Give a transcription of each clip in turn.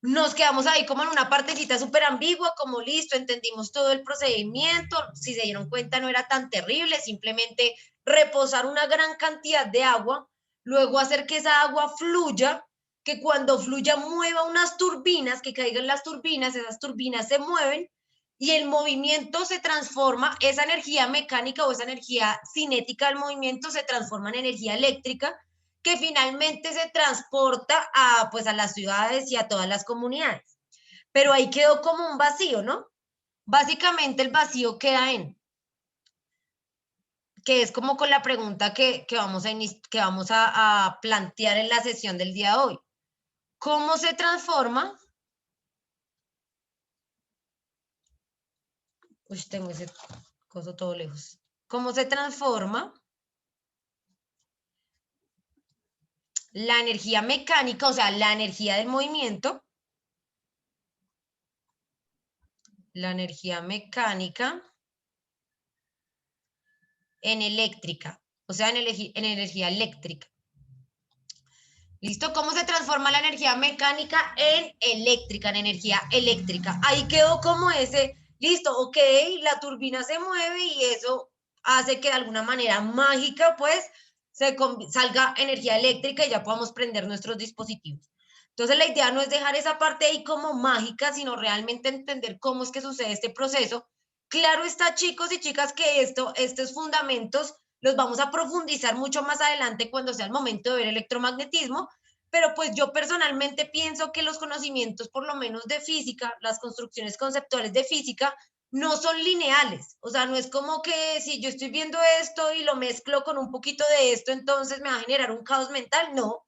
nos quedamos ahí como en una partecita súper ambigua, como listo, entendimos todo el procedimiento, si se dieron cuenta no era tan terrible, simplemente reposar una gran cantidad de agua, luego hacer que esa agua fluya, que cuando fluya mueva unas turbinas, que caigan las turbinas, esas turbinas se mueven y el movimiento se transforma, esa energía mecánica o esa energía cinética del movimiento se transforma en energía eléctrica que finalmente se transporta a, pues, a las ciudades y a todas las comunidades. Pero ahí quedó como un vacío, ¿no? Básicamente el vacío queda en, que es como con la pregunta que vamos, que vamos a plantear en la sesión del día de hoy. ¿Cómo se transforma? Uy, tengo ese coso todo lejos. ¿Cómo se transforma la energía mecánica, o sea, la energía del movimiento, la energía mecánica en eléctrica, o sea, en energía eléctrica? ¿Listo? ¿Cómo se transforma la energía mecánica en eléctrica, en energía eléctrica? Ahí quedó como ese, listo, ok, la turbina se mueve y eso hace que de alguna manera mágica, pues, salga energía eléctrica y ya podamos prender nuestros dispositivos. Entonces, la idea no es dejar esa parte ahí como mágica, sino realmente entender cómo es que sucede este proceso. Claro está, chicos y chicas, que estos fundamentos los vamos a profundizar mucho más adelante cuando sea el momento de ver electromagnetismo, pero pues yo personalmente pienso que los conocimientos, por lo menos de física, las construcciones conceptuales de física, no son lineales. O sea, no es como que si yo estoy viendo esto y lo mezclo con un poquito de esto, entonces me va a generar un caos mental. No,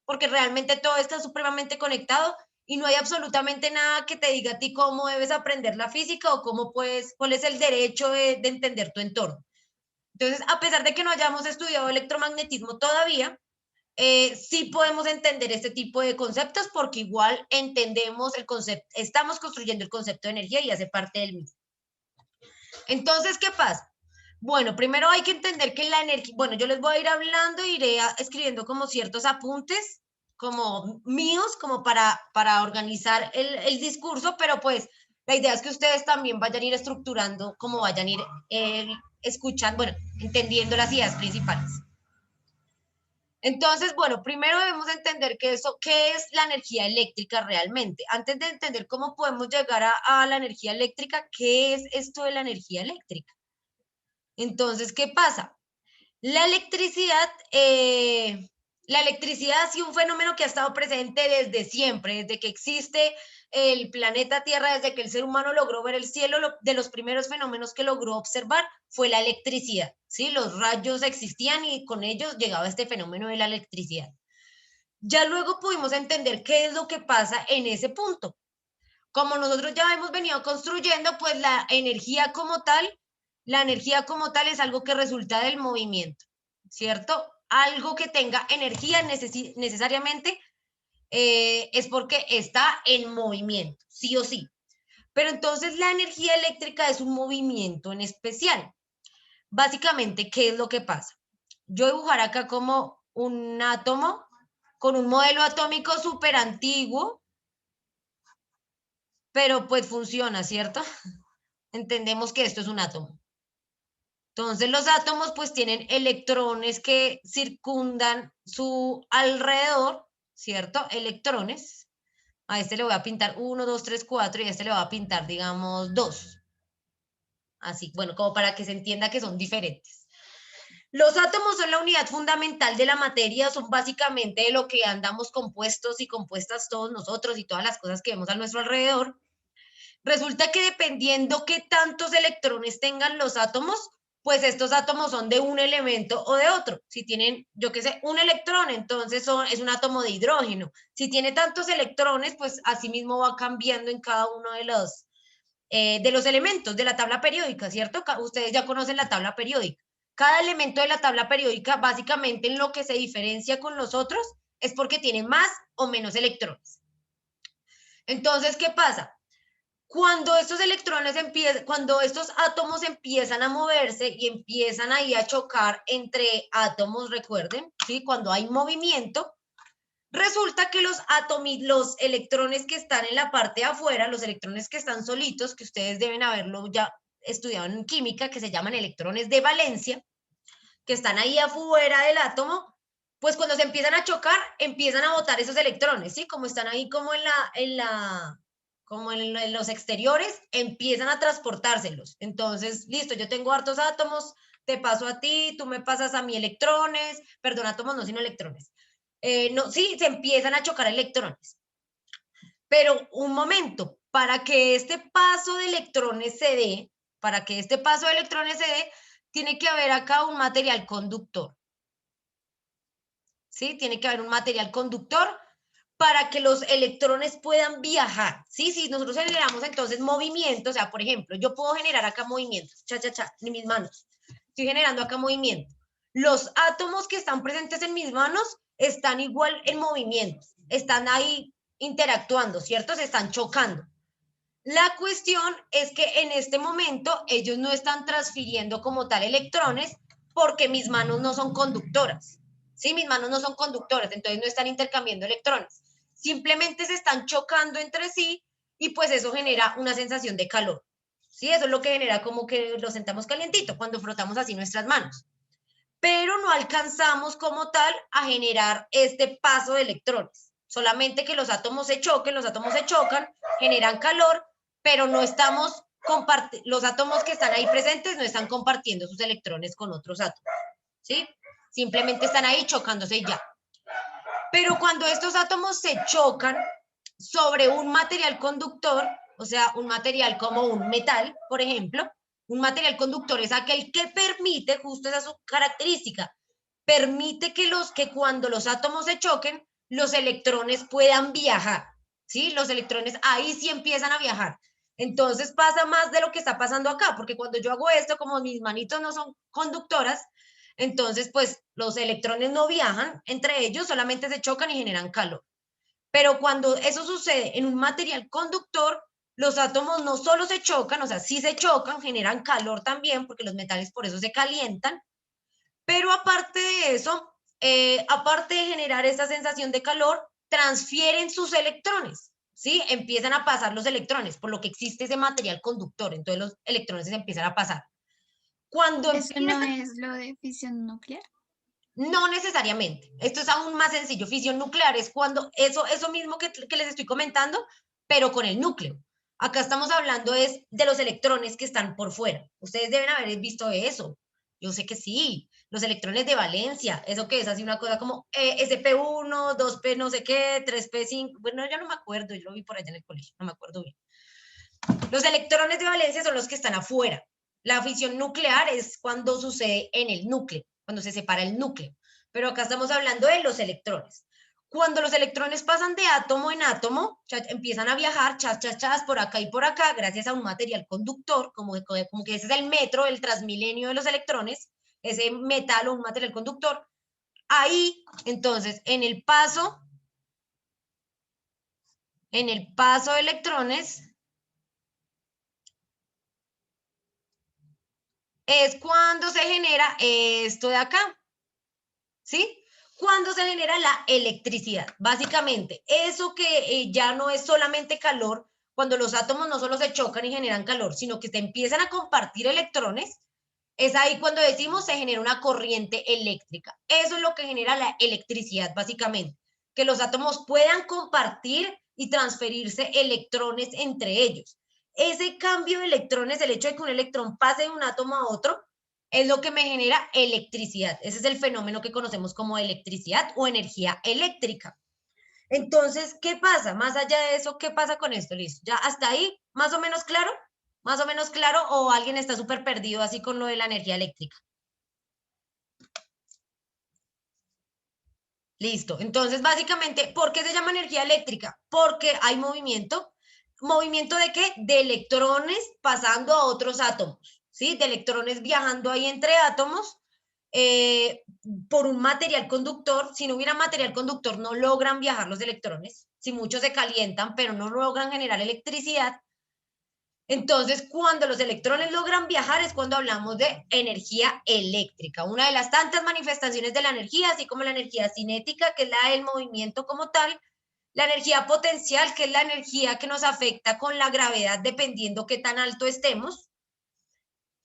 porque realmente todo está supremamente conectado y no hay absolutamente nada que te diga a ti cómo debes aprender la física o cómo puedes, cuál es el derecho de entender tu entorno. Entonces, a pesar de que no hayamos estudiado electromagnetismo todavía, sí podemos entender este tipo de conceptos porque igual entendemos el concepto, estamos construyendo el concepto de energía y hace parte del mismo. Entonces, ¿qué pasa? Bueno, primero hay que entender que la energía, bueno, yo les voy a ir hablando, iré escribiendo como ciertos apuntes, como míos, como para organizar el discurso, pero pues la idea es que ustedes también vayan a ir estructurando, como vayan a ir escuchando, bueno, entendiendo las ideas principales. Entonces, bueno, primero debemos entender qué es la energía eléctrica realmente. Antes de entender cómo podemos llegar a la energía eléctrica, ¿qué es esto de la energía eléctrica? Entonces, ¿qué pasa? La electricidad ha sido un fenómeno que ha estado presente desde siempre, desde que existe el planeta Tierra, desde que el ser humano logró ver el cielo, de los primeros fenómenos que logró observar fue la electricidad, ¿sí? Los rayos existían y con ellos llegaba este fenómeno de la electricidad. Ya luego pudimos entender qué es lo que pasa en ese punto. Como nosotros ya hemos venido construyendo, pues la energía como tal es algo que resulta del movimiento, ¿cierto? Algo que tenga energía necesariamente es porque está en movimiento, sí o sí. Pero entonces la energía eléctrica es un movimiento en especial. Básicamente, ¿qué es lo que pasa? Yo dibujar acá como un átomo con un modelo atómico súper antiguo, pero pues funciona, ¿cierto? Entendemos que esto es un átomo. Entonces los átomos pues tienen electrones que circundan su alrededor, ¿cierto? Electrones. A este le voy a pintar 1, 2, 3, 4 y a este le voy a pintar, digamos, 2. Así, bueno, como para que se entienda que son diferentes. Los átomos son la unidad fundamental de la materia, son básicamente de lo que andamos compuestos y compuestas todos nosotros y todas las cosas que vemos a nuestro alrededor. Resulta que dependiendo qué tantos electrones tengan los átomos, pues estos átomos son de un elemento o de otro. Si tienen, yo qué sé, un electrón, entonces es un átomo de hidrógeno. Si tiene tantos electrones, pues así mismo va cambiando en cada uno de los elementos de la tabla periódica, ¿cierto? Ustedes ya conocen la tabla periódica. Cada elemento de la tabla periódica, básicamente en lo que se diferencia con los otros, es porque tiene más o menos electrones. Entonces, ¿qué pasa? Cuando estos electrones empiezan, cuando estos átomos empiezan a moverse y empiezan ahí a chocar entre átomos, recuerden, ¿sí? Cuando hay movimiento, Resulta que los electrones que están en la parte de afuera, los electrones que están solitos, que ustedes deben haberlo ya estudiado en química, que se llaman electrones de valencia, que están ahí afuera del átomo, pues cuando se empiezan a chocar, empiezan a botar esos electrones, ¿sí? Como están ahí como en los exteriores, empiezan a transportárselos. Entonces, listo, yo tengo hartos átomos, te paso a ti, tú me pasas a mí electrones, perdón, átomos no, sino electrones. No, sí, se empiezan a chocar electrones. Pero un momento, para que este paso de electrones se dé, tiene que haber acá un material conductor. ¿Sí? Tiene que haber un material conductor para que los electrones puedan viajar. ¿Sí? Si nosotros generamos entonces movimiento, o sea, por ejemplo, yo puedo generar acá movimientos, en mis manos. Estoy generando acá movimiento. Los átomos que están presentes en mis manos están igual en movimiento, están ahí interactuando, ¿cierto? Se están chocando. La cuestión es que en este momento ellos no están transfiriendo como tal electrones porque mis manos no son conductoras. Sí, mis manos no son conductoras, entonces no están intercambiando electrones. Simplemente se están chocando entre sí y pues eso genera una sensación de calor. Sí, eso es lo que genera como que lo sentamos calientito cuando frotamos así nuestras manos. Pero no alcanzamos como tal a generar este paso de electrones. Solamente que los átomos se choquen, generan calor, pero no estamos los átomos que están ahí presentes no están compartiendo sus electrones con otros átomos, ¿sí? Simplemente están ahí chocándose ya. Pero cuando estos átomos se chocan sobre un material conductor, o sea, un material como un metal, por ejemplo, un material conductor es aquel que permite, justo esa su característica, permite que cuando los átomos se choquen, los electrones puedan viajar, ¿sí? Los electrones ahí sí empiezan a viajar. Entonces pasa más de lo que está pasando acá, porque cuando yo hago esto, como mis manitos no son conductoras, entonces pues los electrones no viajan entre ellos, solamente se chocan y generan calor. Pero cuando eso sucede en un material conductor, los átomos no solo se chocan, o sea, sí se chocan, generan calor también, porque los metales por eso se calientan, pero aparte de eso, aparte de generar esta sensación de calor, transfieren sus electrones, ¿sí? Empiezan a pasar los electrones, por lo que existe ese material conductor, entonces los electrones se empiezan a pasar. Cuando ¿Eso no empiezan, es lo de fisión nuclear? no necesariamente, esto es aún más sencillo, fisión nuclear es cuando eso mismo que les estoy comentando, pero con el núcleo. Acá estamos hablando es de los electrones que están por fuera. Ustedes deben haber visto eso. Yo sé que sí, los electrones de valencia, eso que es así una cosa como SP1, 2P no sé qué, 3P5, bueno, ya no me acuerdo, yo lo vi por allá en el colegio, no me acuerdo bien. Los electrones de valencia son los que están afuera. La fisión nuclear es cuando sucede en el núcleo, cuando se separa el núcleo. Pero acá estamos hablando de los electrones. Cuando los electrones pasan de átomo en átomo, empiezan a viajar, por acá y por acá, gracias a un material conductor, como que ese es el metro, el transmilenio de los electrones, ese metal o un material conductor. Ahí, entonces, en el paso de electrones, es cuando se genera esto de acá, ¿sí? Cuando se genera la electricidad. Básicamente, eso que ya no es solamente calor, cuando los átomos no solo se chocan y generan calor, sino que se empiezan a compartir electrones, es ahí cuando decimos se genera una corriente eléctrica. Eso es lo que genera la electricidad, básicamente. Que los átomos puedan compartir y transferirse electrones entre ellos. Ese cambio de electrones, el hecho de que un electrón pase de un átomo a otro, es lo que me genera electricidad. Ese es el fenómeno que conocemos como electricidad o energía eléctrica. Entonces, ¿qué pasa? Más allá de eso, ¿qué pasa con esto? Listo. ¿Ya hasta ahí más o menos claro? ¿Más o menos claro o alguien está súper perdido así con lo de la energía eléctrica? Listo. Entonces, básicamente, ¿por qué se llama energía eléctrica? Porque hay movimiento. ¿Movimiento de qué? De electrones pasando a otros átomos, ¿sí? De electrones viajando ahí entre átomos eh, por un material conductor. Si no hubiera material conductor, no logran viajar los electrones. Si muchos se calientan, pero no logran generar electricidad. Entonces, cuando los electrones logran viajar es cuando hablamos de energía eléctrica, una de las tantas manifestaciones de la energía, así como la energía cinética, que es la del movimiento como tal, la energía potencial, que es la energía que nos afecta con la gravedad dependiendo qué tan alto estemos.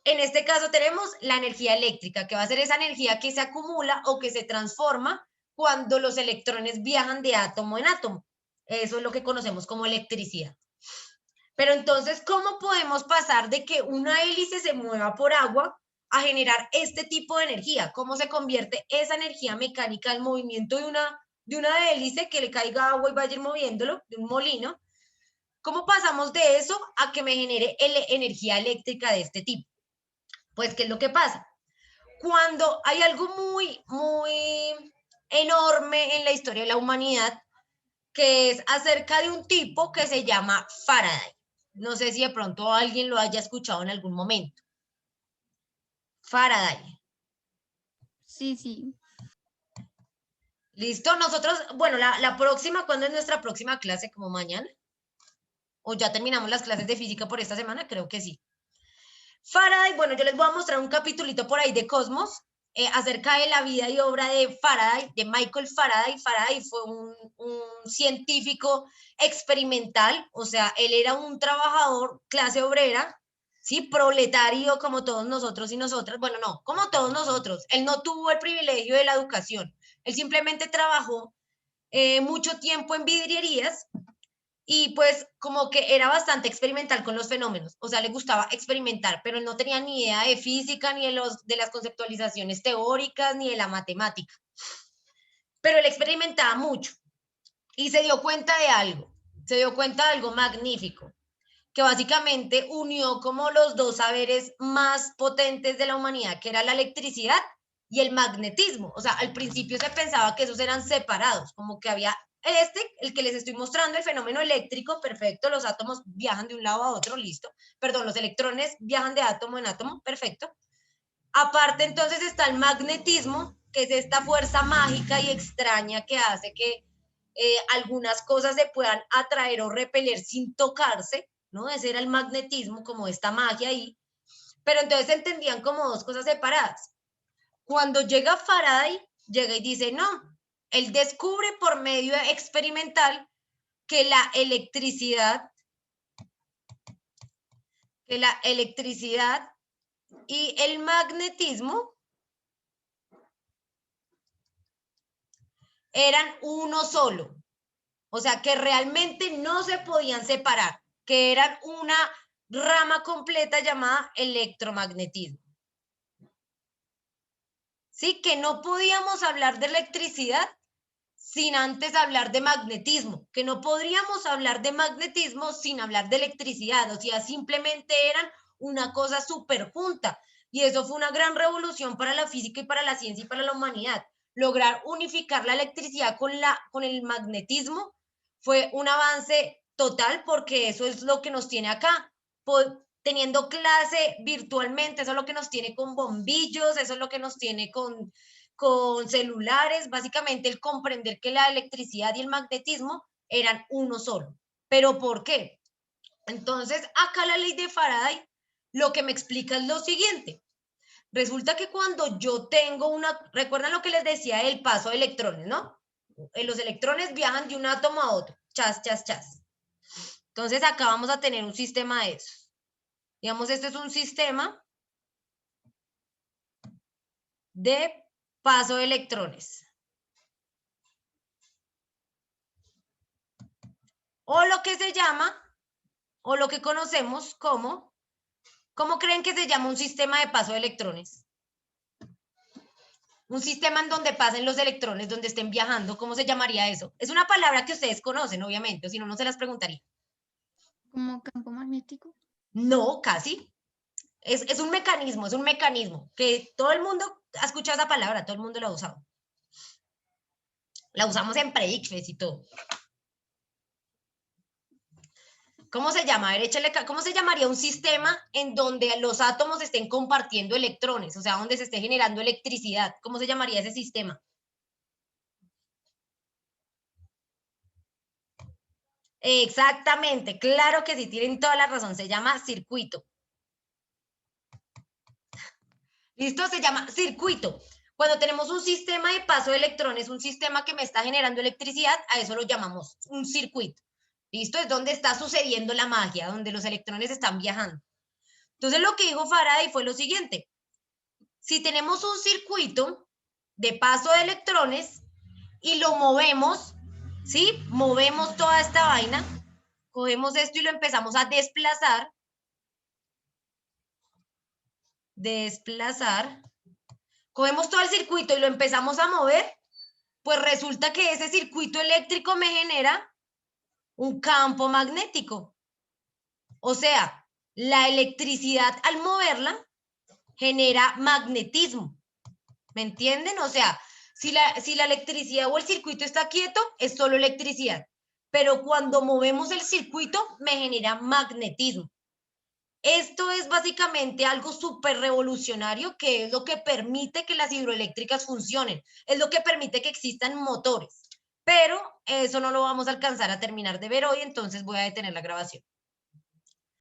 En este caso tenemos la energía eléctrica, que va a ser esa energía que se acumula o que se transforma cuando los electrones viajan de átomo en átomo. Eso es lo que conocemos como electricidad. Pero entonces, ¿cómo podemos pasar de que una hélice se mueva por agua a generar este tipo de energía? ¿Cómo se convierte esa energía mecánica al movimiento de una hélice que le caiga agua y vaya a ir moviéndolo, de un molino? ¿Cómo pasamos de eso a que me genere energía eléctrica de este tipo? Pues, ¿qué es lo que pasa? Cuando hay algo muy enorme en la historia de la humanidad, que es acerca de un tipo que se llama Faraday. No sé si de pronto alguien lo haya escuchado en algún momento. Faraday. Sí, sí. ¿Listo? Nosotros, bueno, la próxima, ¿cuándo es nuestra próxima clase? ¿Como mañana? ¿O ya terminamos las clases de física por esta semana? Creo que sí. Faraday, bueno, yo les voy a mostrar un capitulito por ahí de Cosmos acerca de la vida y obra de Faraday, de Michael Faraday. Faraday fue un científico experimental, o sea, él era un trabajador, clase obrera, ¿sí? Proletario como todos nosotros y nosotras. Bueno, no, como todos nosotros. Él no tuvo el privilegio de la educación. Él simplemente trabajó mucho tiempo en vidrierías y pues como que era bastante experimental con los fenómenos, o sea, le gustaba experimentar, pero él no tenía ni idea de física, ni de las conceptualizaciones teóricas, ni de la matemática. Pero él experimentaba mucho y se dio cuenta de algo magnífico, que básicamente unió como los dos saberes más potentes de la humanidad, que era la electricidad y el magnetismo. O sea, al principio se pensaba que esos eran separados, como que había el que les estoy mostrando, el fenómeno eléctrico, perfecto, los átomos viajan de un lado a otro, listo. Perdón, los electrones viajan de átomo en átomo, perfecto. Aparte, entonces está el magnetismo, que es esta fuerza mágica y extraña que hace que algunas cosas se puedan atraer o repeler sin tocarse, ¿no? Ese era el magnetismo, como esta magia ahí. Pero entonces se entendían como dos cosas separadas. Cuando llega Faraday, llega y dice, no, él descubre por medio experimental que la electricidad y el magnetismo eran uno solo. O sea, que realmente no se podían separar, que eran una rama completa llamada electromagnetismo. Sí, que no podíamos hablar de electricidad sin antes hablar de magnetismo, que no podríamos hablar de magnetismo sin hablar de electricidad, o sea, simplemente eran una cosa súper junta. Y eso fue una gran revolución para la física y para la ciencia y para la humanidad. Lograr unificar la electricidad con el magnetismo fue un avance total porque eso es lo que nos tiene acá, teniendo clase virtualmente, eso es lo que nos tiene con bombillos, eso es lo que nos tiene con celulares, básicamente el comprender que la electricidad y el magnetismo eran uno solo. ¿Pero por qué? Entonces, acá la ley de Faraday lo que me explica es lo siguiente. Resulta que cuando yo tengo recuerdan lo que les decía del paso de electrones, ¿no? Los electrones viajan de un átomo a otro, chas, chas, chas. Entonces acá vamos a tener un sistema de esos. Digamos, este es un sistema de paso de electrones. O lo que se llama, o lo que conocemos como, ¿cómo creen que se llama un sistema de paso de electrones? Un sistema en donde pasen los electrones, donde estén viajando, ¿cómo se llamaría eso? Es una palabra que ustedes conocen, obviamente, o si no, no se las preguntaría. ¿Como campo magnético? No, casi. Es un mecanismo que todo el mundo ha escuchado esa palabra, todo el mundo la ha usado. La usamos en predictions y todo. ¿Cómo se llama? A ver, ¿cómo se llamaría un sistema en donde los átomos estén compartiendo electrones? O sea, donde se esté generando electricidad. ¿Cómo se llamaría ese sistema? Exactamente, claro que sí, tienen toda la razón, se llama circuito. ¿Listo? Se llama circuito. Cuando tenemos un sistema de paso de electrones, un sistema que me está generando electricidad, a eso lo llamamos un circuito. ¿Listo? Es donde está sucediendo la magia, donde los electrones están viajando. Entonces lo que dijo Faraday fue lo siguiente. Si tenemos un circuito de paso de electrones y lo movemos, ¿sí? Movemos toda esta vaina, cogemos esto y lo empezamos a desplazar, cogemos todo el circuito y lo empezamos a mover, pues resulta que ese circuito eléctrico me genera un campo magnético. O sea, la electricidad al moverla genera magnetismo. ¿Me entienden? O sea, si la electricidad o el circuito está quieto, es solo electricidad. Pero cuando movemos el circuito, me genera magnetismo. Esto es básicamente algo súper revolucionario, que es lo que permite que las hidroeléctricas funcionen, es lo que permite que existan motores. Pero eso no lo vamos a alcanzar a terminar de ver hoy, entonces voy a detener la grabación.